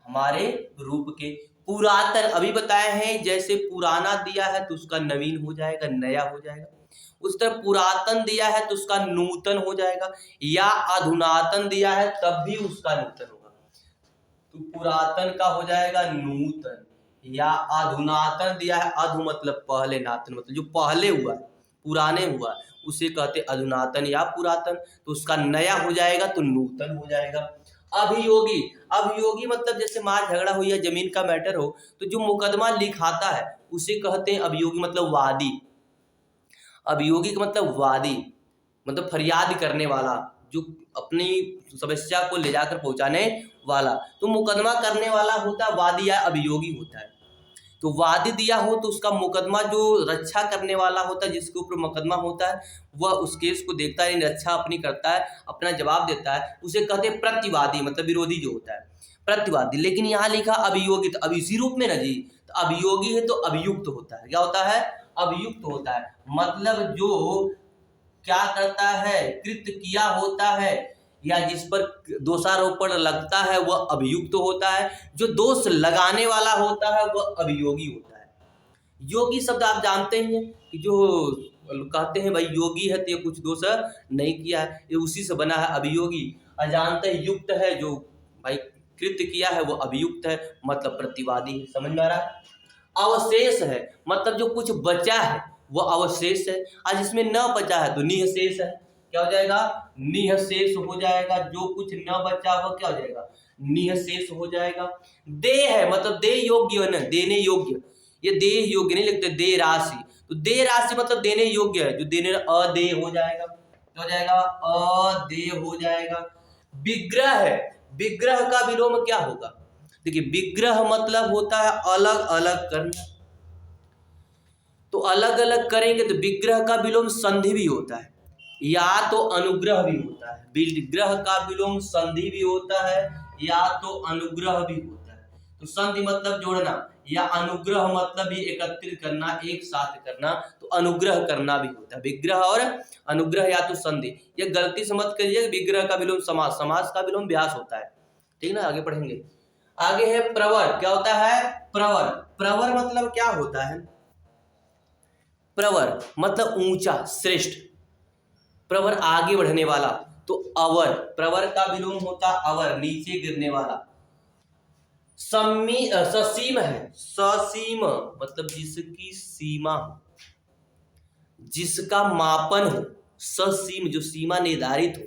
हमारे रूप के। पुरातन अभी बताए हैं, जैसे पुराना दिया है तो उसका नवीन हो जाएगा, नया हो जाएगा। उस तरह पुरातन दिया है तो उसका नूतन हो जाएगा, या अधुनातन दिया है तब भी उसका नूतन होगा। तो पुरातन का हो जाएगा नूतन, या अधुनातन दिया है, अधु मतलब पहले, नातन मतलब जो पहले हुआ है, पुराने हुआ है, उसे कहते अधुनातन या पुरातन। तो उसका नया हो जाएगा तो नूतन हो जाएगा। अभियोगी, अभियोगी मतलब जैसे मार झगड़ा हो या जमीन का मैटर हो तो जो मुकदमा लिखाता है उसे कहते हैं अभियोगी, मतलब वादी। अभियोगी का मतलब वादी, मतलब फरियाद करने वाला, जो अपनी समस्या को ले जाकर पहुंचाने वाला। तो मुकदमा करने वाला होता है वादी या अभियोगी होता है। तो वादी दिया हो तो उसका मुकदमा जो रक्षा करने वाला होता है, जिसके ऊपर मुकदमा होता है, वह उस केस को देखता है, रक्षा अपनी करता है, अपना जवाब देता है, उसे कहते हैं प्रतिवादी, मतलब विरोधी जो होता है, प्रतिवादी। लेकिन यहाँ लिखा अभियोगी, तो अब इसी रूप में ना जी, तो अभियोगी है तो अभियुक्त होता है। क्या होता है, अभियुक्त होता है, मतलब जो क्या करता है, कृत्य किया होता है या जिस पर दोषारोपण लगता है वह अभियुक्त होता है। जो दोष लगाने वाला होता है वह अभियोगी होता है। योगी शब्द आप जानते ही हैं कि जो कहते हैं भाई योगी है तो ये कुछ दोष नहीं किया है, ये उसी से बना है अभियोगी। अजानते युक्त है, जो भाई कृत्य किया है वो अभियुक्त है, मतलब प्रतिवादी है। समझ में आ रहा है। अवशेष है, मतलब जो कुछ बचा है वो अवशेष है। आज इसमें न बचा है तो निःशेष है। क्या हो जाएगा, निःशेष हो जाएगा। जो कुछ न बचा वो क्या हो जाएगा, निःशेष हो जाएगा। दे है, मतलब दे योग्य है ना, देने योग्य। ये दे योग्य नहीं लिखते, दे राशि, तो दे राशि मतलब देने योग्य है, जो देने अदे हो जाएगा। क्या हो जाएगा, अदे हो जाएगा। विग्रह है, विग्रह का विलोम क्या होगा, देखिए विग्रह मतलब होता है अलग अलग करना। तो अलग अलग करेंगे तो विग्रह का विलोम संधि भी होता है। या तो अनुग्रह भी होता है, विग्रह का विलोम संधि भी होता है, या तो अनुग्रह भी होता है। तो संधि मतलब जोड़ना, या अनुग्रह मतलब भी एकत्रित करना, एक साथ करना, तो अनुग्रह करना भी होता है। विग्रह और अनुग्रह या तो संधि, ये गलती से मत करिए। विग्रह का विलोम समास, समास का विलोम व्यास होता है, ठीक ना। आगे पढ़ेंगे। आगे है प्रवर। क्या होता है? प्रवर। प्रवर मतलब क्या होता है? प्रवर मतलब ऊंचा, श्रेष्ठ। प्रवर आगे बढ़ने वाला। तो अवर, प्रवर का विलोम होता अवर, नीचे गिरने वाला। ससीम है, ससीम मतलब जिसकी सीमा हो, जिसका मापन हो। ससीम जो सीमा निर्धारित हो,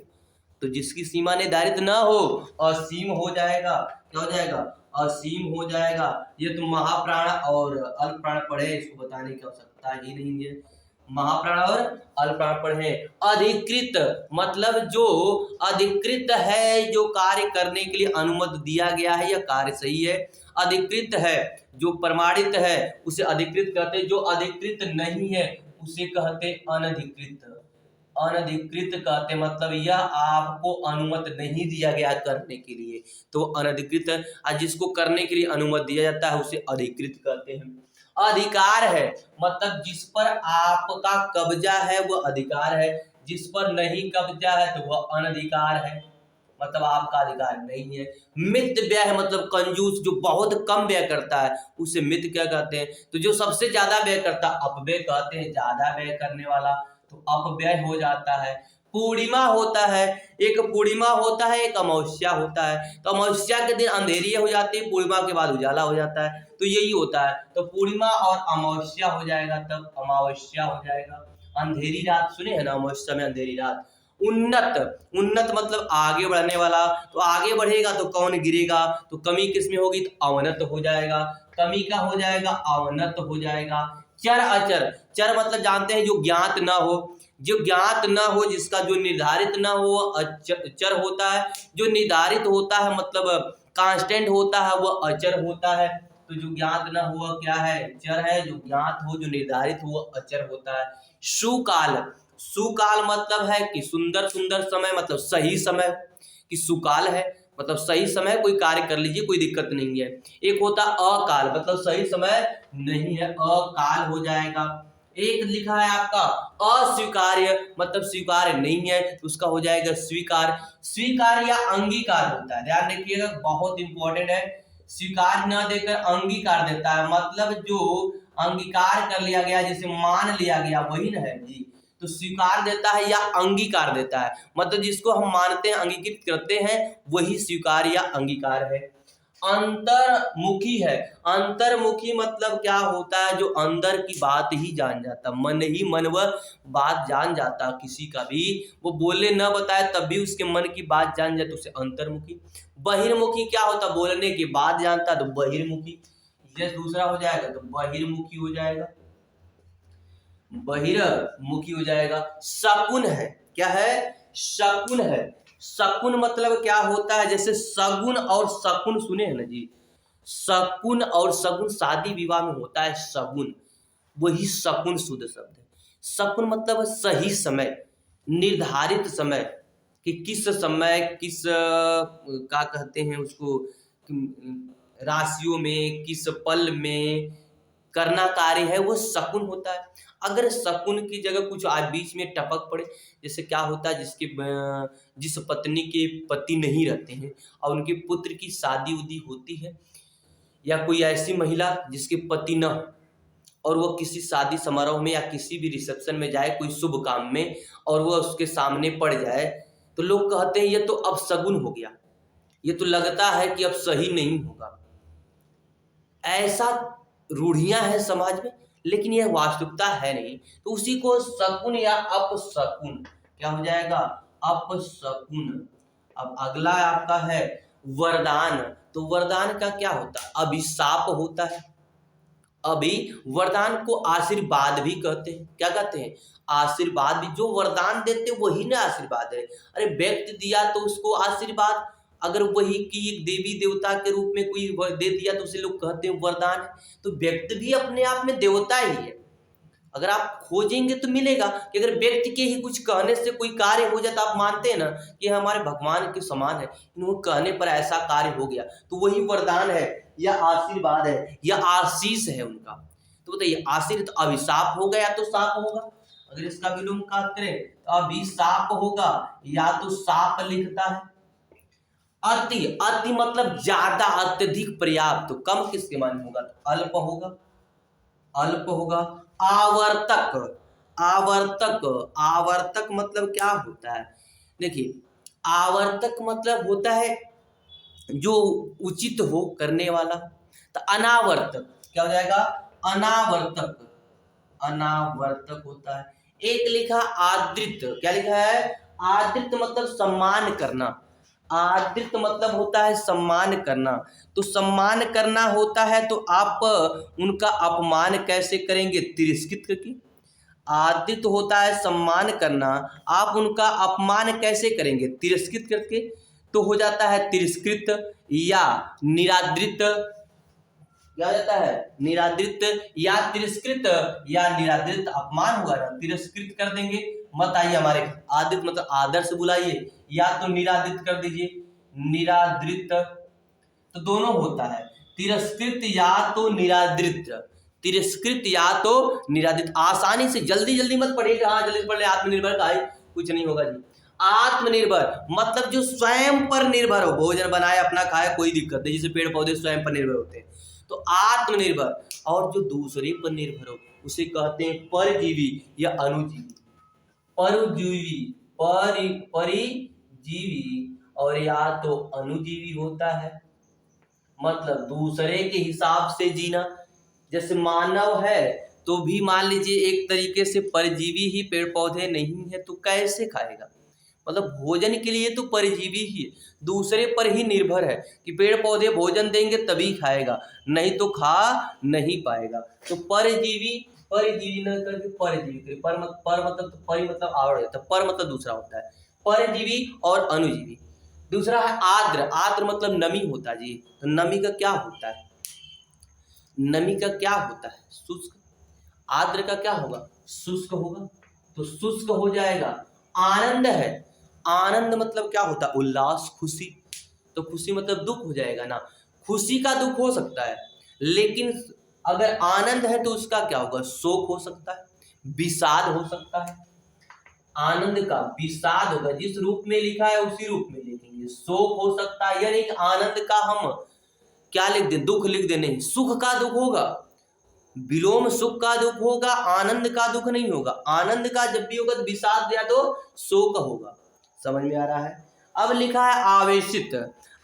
तो जिसकी सीमा निर्धारित ना हो असीम हो जाएगा। क्या हो जाएगा? असीम हो जाएगा। ये तो महाप्राण और अल्प प्राण पढ़े, इसको बताने की आवश्यकता ही नहीं है। महाप्राण और अल्प प्राण पढ़े। अधिकृत मतलब जो अधिकृत है, जो कार्य करने के लिए अनुमति दिया गया है, यह कार्य सही है। अधिकृत है, जो प्रमाणित है उसे अधिकृत कहते हैं। जो अधिकृत नहीं है उसे कहते अनधिकृत। अनधिकृत कहते मतलब यह आपको अनुमति नहीं दिया गया करने के लिए, तो अनधिकृत है। और जिसको करने के लिए अनुमति दिया जाता है उसे अधिकृत कहते हैं। अधिकार है मतलब जिस पर आपका कब्जा है वह अधिकार है, जिस पर नहीं कब्जा है तो वह अनधिकार है, मतलब आपका अधिकार नहीं है। मित व्यय मतलब कंजूस, जो बहुत कम व्यय करता है उसे मित क्या कहते हैं? तो जो सबसे ज्यादा व्यय करता है अपव्यय कहते हैं, ज्यादा व्यय करने वाला, तो अपव्यय हो जाता है। पूर्णिमा होता है, एक पूर्णिमा होता है, एक अमावस्या होता है। तो अमावस्या के दिन अंधेरी हो जाती है, पूर्णिमा के बाद उजाला हो जाता है, तो यही होता है। तो पूर्णिमा और अमावस्या हो जाएगा, तब अमावस्या हो जाएगा। अंधेरी रात सुने हैं ना, अमावस्या में अंधेरी रात। उन्नत, उन्नत मतलब आगे बढ़ने वाला, तो आगे बढ़ेगा तो कौन गिरेगा? तो कमी किसमें होगी? तो अवनत हो जाएगा। कमी का हो जाएगा, अवनत हो जाएगा। चर अचर, चर मतलब जानते हैं जो ज्ञात ना हो, जो ज्ञात ना हो, जिसका जो निर्धारित ना हो चर होता है। जो निर्धारित होता है मतलब कांस्टेंट होता है वह अचर होता है। तो जो ज्ञात ना हुआ क्या है? चर है। जो ज्ञात हो, जो निर्धारित हो, वह अचर होता है। सुकाल, सुकाल मतलब है कि सुंदर सुंदर समय, मतलब सही समय, कि सुकाल है मतलब सही समय कोई कार्य कर लीजिए, कोई दिक्कत नहीं है। एक होता अकाल मतलब सही समय नहीं है, अकाल हो जाएगा। एक लिखा है आपका अस्वीकार्य मतलब स्वीकार्य नहीं है, तो उसका हो जाएगा स्वीकार। स्वीकार या अंगीकार होता है, ध्यान रखिएगा, बहुत इंपॉर्टेंट है। स्वीकार न देकर अंगीकार देता है, मतलब जो अंगीकार कर लिया गया, जैसे मान लिया गया, वही ना है जी। तो स्वीकार देता है या अंगीकार देता है, मतलब जिसको हम मानते हैं, अंगीकृत करते हैं, वही स्वीकार या अंगीकार है। अंतर्मुखी है, अंतर्मुखी मतलब क्या होता है? जो अंदर की बात ही जान जाता, मन ही मन वह बात जान जाता, किसी का भी वो बोले न बताए तब भी उसके मन की बात जान जाए, तो उसे अंतर्मुखी। बहिर्मुखी क्या होता? बोलने के बाद जानता, तो बहिर्मुखी। ये दूसरा हो जाएगा तो बहिर्मुखी हो जाएगा, बहिर्मुखी हो जाएगा। शकुन है, क्या है? शकुन है। शकुन मतलब क्या होता है? जैसे सगुन और शकुन सुने हैं ना जी, शकुन और शकुन शादी विवाह में होता है शगुन, वही शकुन शुद्ध शब्द है। शकुन मतलब सही समय, निर्धारित समय, कि किस समय किस क्या कहते हैं उसको, राशियों में किस पल में करना कार्य है, वो शकुन होता है। अगर शकुन की जगह कुछ आज बीच में टपक पड़े, जैसे क्या होता है, जिस पत्नी के पति नहीं रहते हैं और उनके पुत्र की शादी उदी होती है, या कोई ऐसी महिला जिसके पति न हो और वो किसी शादी समारोह में या किसी भी रिसेप्शन में जाए, कोई शुभ काम में, और वह उसके सामने पड़ जाए, तो लोग कहते हैं ये तो अब शगुन हो गया, ये तो लगता है कि अब सही नहीं होगा। ऐसा रूढ़ियां हैं समाज में, लेकिन यह वास्तविकता है नहीं। तो उसी को शकुन या अपशकुन, क्या हो जाएगा? अपशकुन। अब अगला आपका है वरदान। तो वरदान का क्या होता है? अभिशाप होता है। अभी वरदान को आशीर्वाद भी कहते हैं। क्या कहते हैं? आशीर्वाद भी। जो वरदान देते वही ना आशीर्वाद है। अरे व्यक्ति दिया तो उसको आशीर्वाद, अगर वही की एक देवी देवता के रूप में कोई दे दिया तो उसे लोग कहते हैं वरदान है। तो व्यक्ति भी अपने आप में देवता ही है। अगर आप खोजेंगे तो मिलेगा कि अगर व्यक्ति के ही कुछ कहने से कोई कार्य हो जाए तो आप मानते हैं ना कि हमारे भगवान के समान है, इनको कहने पर ऐसा कार्य हो गया, तो वही वरदान है या आशीर्वाद है या आशीष है उनका। तो बताइए आशीर्वाद तो अभिशाप होगा या तो साप होगा। अगर इसका विलोम का करें तो अभिशाप होगा या तो साप लिखता है। अति, अति मतलब ज्यादा, अत्यधिक, पर्याप्त, तो कम किसके माने होगा, तो अल्प होगा, अल्प होगा। आवर्तक, आवर्तक, आवर्तक मतलब क्या होता है, देखिए आवर्तक मतलब होता है जो उचित हो करने वाला। तो अनावर्तक क्या हो जाएगा, अनावर्तक, अनावर्तक होता है। एक लिखा आदृत, क्या लिखा है, आदृत मतलब सम्मान करना, आदृत मतलब होता है सम्मान करना। तो सम्मान करना होता है तो आप उनका अपमान कैसे करेंगे, तिरस्कृत करके। आदृत होता है सम्मान करना, आप उनका अपमान कैसे करेंगे, तिरस्कृत करके। तो हो जाता है तिरस्कृत या निरादृत, क्या हो जाता है, निरादृत या तिरस्कृत, या निरादृत अपमान हुआ ना, तिरस्कृत कर देंगे। मत आइए हमारे, आदृत मतलब आदर से बुलाइए, या तो निरादृत कर दीजिए, निरादृत। तो दोनों होता है, तिरस्कृत या तो निरादृत, तिरस्कृत या तो निरादृत। आसानी से जल्दी जल्दी मत पढ़िएगा, हाँ जल्दी पढ़ ले। आत्मनिर्भर का है, कुछ नहीं होगा जी। आत्मनिर्भर मतलब जो स्वयं पर निर्भर हो, भोजन बनाए अपना खाए कोई दिक्कत नहीं, जैसे पेड़ पौधे स्वयं पर निर्भर होते हैं। तो आत्मनिर्भर, और जो दूसरे पर निर्भर हो उसे कहते हैं परजीवी या अनुजीवी। परजीवी, परिजीवी और या तो अनुजीवी होता है, मतलब दूसरे के हिसाब से जीना। जैसे मानव है तो भी मान लीजिए एक तरीके से परजीवी ही, पेड़ पौधे नहीं है तो कैसे खाएगा, मतलब भोजन के लिए तो परजीवी ही है, दूसरे पर ही निर्भर है कि पेड़ पौधे भोजन देंगे तभी खाएगा, नहीं तो खा नहीं पाएगा। तो परजीवी, परजीवी न करके परजीवी, पर मतलब तो परि मतलब आवड़ होता है, पर मतलब दूसरा होता है, परजीवी और अनुजीवी। दूसरा है आर्द्र, आर्द्र मतलब नमी होता है जी। तो नमी का क्या होता है, नमी का क्या होता है, शुष्क। आर्द्र का क्या होगा, शुष्क होगा, तो शुष्क हो जाएगा। आनंद है, आनंद मतलब क्या होता है, उल्लास, खुशी। तो खुशी मतलब दुख हो जाएगा ना, खुशी का दुख हो सकता है, लेकिन अगर आनंद है तो उसका क्या होगा, शोक हो सकता है, विषाद हो सकता है। आनंद का विषाद होगा, जिस रूप में लिखा है उसी रूप में लिखेंगे। शोक हो सकता है, यानी कि आनंद का हम क्या लिख दे, दुख लिख दे, नहीं, सुख का दुख होगा। विलोम सुख का दुख होगा, आनंद का दुख नहीं होगा। आनंद का जब भी होगा तो विषाद या तो शोक होगा। समझ में आ रहा है। अब लिखा है आवेशित,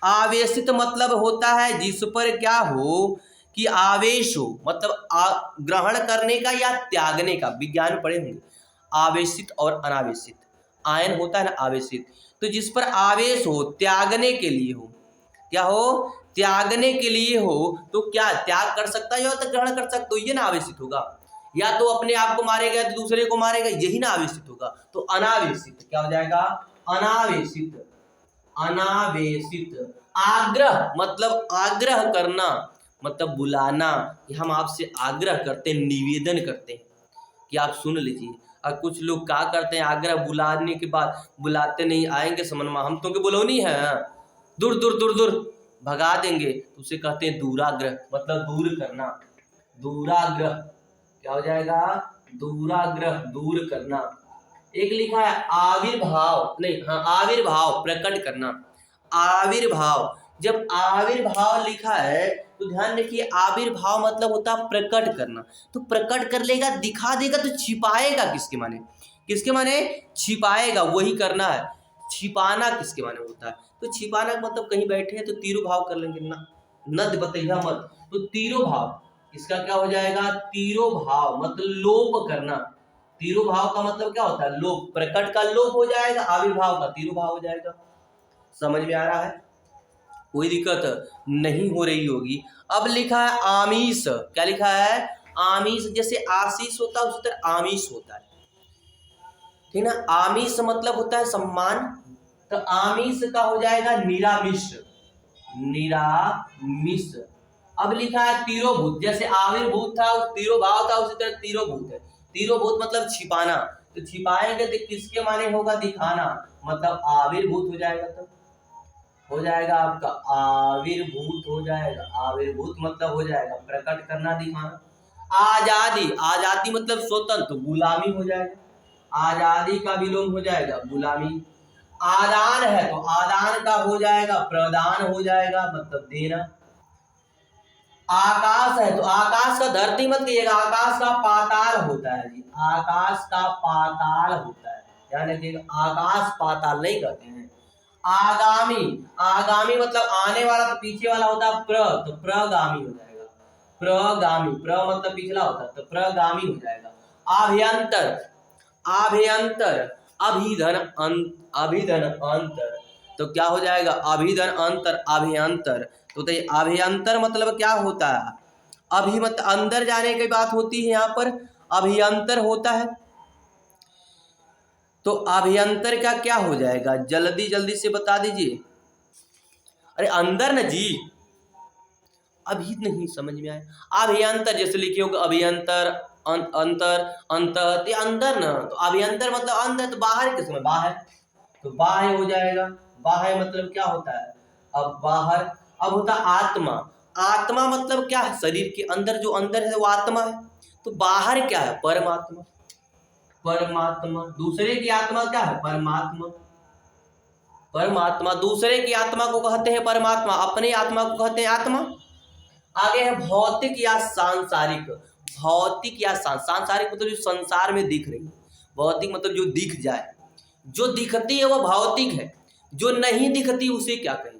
आवेशित मतलब होता है जिस पर क्या हो कि आवेश हो, मतलब ग्रहण करने का या त्यागने का, विज्ञान पढ़े होंगे। आवेशित और अनावेशित, आयन होता है ना आवेशित, तो जिस पर आवेश हो, त्यागने के लिए हो, क्या हो, त्यागने के लिए हो, तो क्या त्याग कर सकता है या तो ग्रहण कर सकता, तो ये ना आवेशित होगा। या तो अपने आप को मारेगा तो दूसरे को मारेगा, यही ना आवेशित होगा। तो अनावेशित क्या हो जाएगा, अनावेशित, अनावेशित। आग्रह मतलब आग्रह करना, मतलब बुलाना, कि हम आपसे आग्रह करते हैं, निवेदन करते हैं कि आप सुन लीजिए। और कुछ लोग क्या करते हैं, आग्रह बुलाने के बाद बुलाते नहीं, आएंगे समनमा, हम तो बुलौनी है, दूर दूर दूर दूर भगा देंगे, तो उसे कहते हैं दूराग्रह, मतलब दूर करना। दूराग्रह क्या हो जाएगा, दूराग्रह, दूर करना। एक लिखा है आविर्भाव, नहीं हाँ आविर्भाव, प्रकट करना। आविर्भाव, जब आविर्भाव लिखा है तो ध्यान रखिए, आविर्भाव मतलब होता है प्रकट करना। तो प्रकट कर लेगा, दिखा देगा, तो छिपाएगा किसके माने, किसके माने, छिपाएगा, वही करना है। छिपाना किसके माने होता है, तो छिपाना मतलब कहीं बैठे हैं तो तीरो भाव कर लेंगे ना, नद बतैया मत, तो तीरो भाव, इसका क्या हो जाएगा, तीरो भाव मतलब लोप करना। तीरो भाव का मतलब क्या होता है, लोप, प्रकट का लोप हो जाएगा, आविर्भाव का तीरो भाव हो जाएगा। समझ में आ रहा है, कोई दिक्कत नहीं हो रही होगी। अब लिखा है आमीष, क्या लिखा है, आमीष, जैसे आशीष होता है उसी तरह आमीष होता है, ठीक ना। आमीष मतलब होता है सम्मान, तो आमीष का हो जाएगा निरामिष, निरामिष, अब लिखा है तीरोभूत, जैसे आविर्भूत था, तीरोभाव था, उसी तरह तीरोभूत है। तीरोभूत मतलब छिपाना, तो छिपाएंगे तो किसके माने होगा, दिखाना, मतलब आविर्भूत हो जाएगा। तो हो जाएगा आपका आविर्भूत हो जाएगा, आविर्भूत मतलब हो जाएगा प्रकट करना, दिखाना। आजादी, आजादी मतलब स्वतंत्र, गुलामी हो जाएगा, आजादी का विलोम हो जाएगा गुलामी। आदान है तो आदान का हो जाएगा प्रदान हो जाएगा, मतलब देना। आकाश है तो आकाश का धरती मत कहिएगा, आकाश का पाताल होता है जी, आकाश का पाताल होता है, ध्यान रखिएगा, आकाश पाताल नहीं कहते हैं। आगामी, आगामी मतलब आने वाला, तो पीछे वाला होता है प्र, तो प्रगामी हो जाएगा, प्रगामी, प्र मतलब पिछला होता है, तो प्रगामी हो जाएगा। आभ्यंतर, आभ्यंतर, अभिधन अभिधन अंतर, तो क्या हो जाएगा, अभिधन अंतर, अभ्यंतर। तो अभ्यंतर मतलब क्या होता है, अभी मतलब अंदर जाने की बात होती है, यहाँ पर अभ्यंतर होता है। तो अभ्यंतर का क्या हो जाएगा, जल्दी जल्दी से बता दीजिए। अरे अंदर न जी, अभी नहीं समझ में आया। अभ्यंतर जैसे लिखे होगा अभ्यंतर, अंतर, अंतर, ये अंदर ना, तो अभ्यंतर मतलब अंदर, तो बाहर किसमें, बाहर, तो बाह्य हो जाएगा। बाह्य मतलब क्या होता है, अब बाहर। अब होता आत्मा, आत्मा मतलब क्या है, शरीर के अंदर जो अंदर है वो आत्मा है। तो बाहर क्या है, परमात्मा, परमात्मा। दूसरे की आत्मा क्या है, परमात्मा, परमात्मा। दूसरे की आत्मा को कहते हैं परमात्मा, अपनी आत्मा को कहते हैं आत्मा। आगे है भौतिक या सांसारिक, भौतिक या सांसारिक मतलब जो संसार में दिख रही है, भौतिक मतलब जो दिख जाए, जो दिखती है वो भौतिक है, जो नहीं दिखती उसे क्या कहेंगे।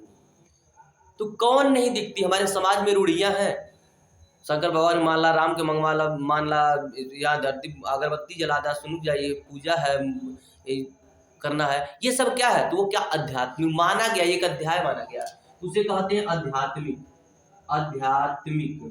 तो कौन नहीं दिखती, हमारे समाज में रूढ़ियां हैं, शंकर भगवान मान ला, राम के मंगवाला मान ला, या धरती अगरबत्ती जला दा, सुन जाइए, पूजा है, ये करना है, ये सब क्या है, तो वो क्या आध्यात्मिक माना गया, एक अध्याय माना गया, उसे कहते हैं आध्यात्मिक। आध्यात्मिक,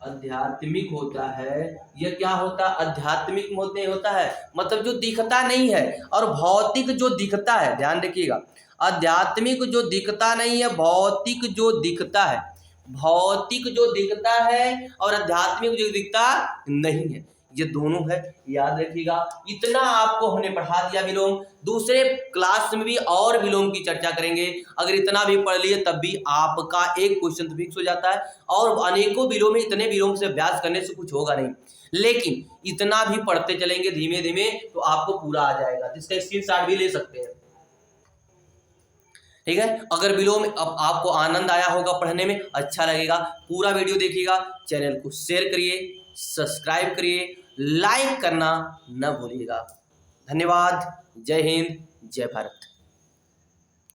आध्यात्मिक होता है, यह क्या होता है, आध्यात्मिक होता है, मतलब जो दिखता नहीं है, और भौतिक जो दिखता है, ध्यान रखिएगा, आध्यात्मिक जो दिखता नहीं है, भौतिक जो दिखता है, भौतिक जो दिखता है और आध्यात्मिक जो दिखता नहीं है, ये दोनों है, याद रखिएगा। इतना आपको हमने पढ़ा दिया विलोम, दूसरे क्लास में भी और विलोम की चर्चा करेंगे। अगर इतना भी पढ़ लिए तब भी आपका एक क्वेश्चन तो फिक्स हो जाता है, और अनेकों विलोम, इतने विलोम से अभ्यास करने से कुछ होगा नहीं, लेकिन इतना भी पढ़ते चलेंगे धीमे धीमे तो आपको पूरा आ जाएगा। तो इसका स्क्रीनशॉट भी ले सकते हैं, ठीक है। अगर विलोम अब आपको आनंद आया होगा पढ़ने में, अच्छा लगेगा, पूरा वीडियो देखिएगा, चैनल को शेयर करिए, सब्सक्राइब करिए, लाइक करना न भूलिएगा। धन्यवाद, जय हिंद, जय भारत।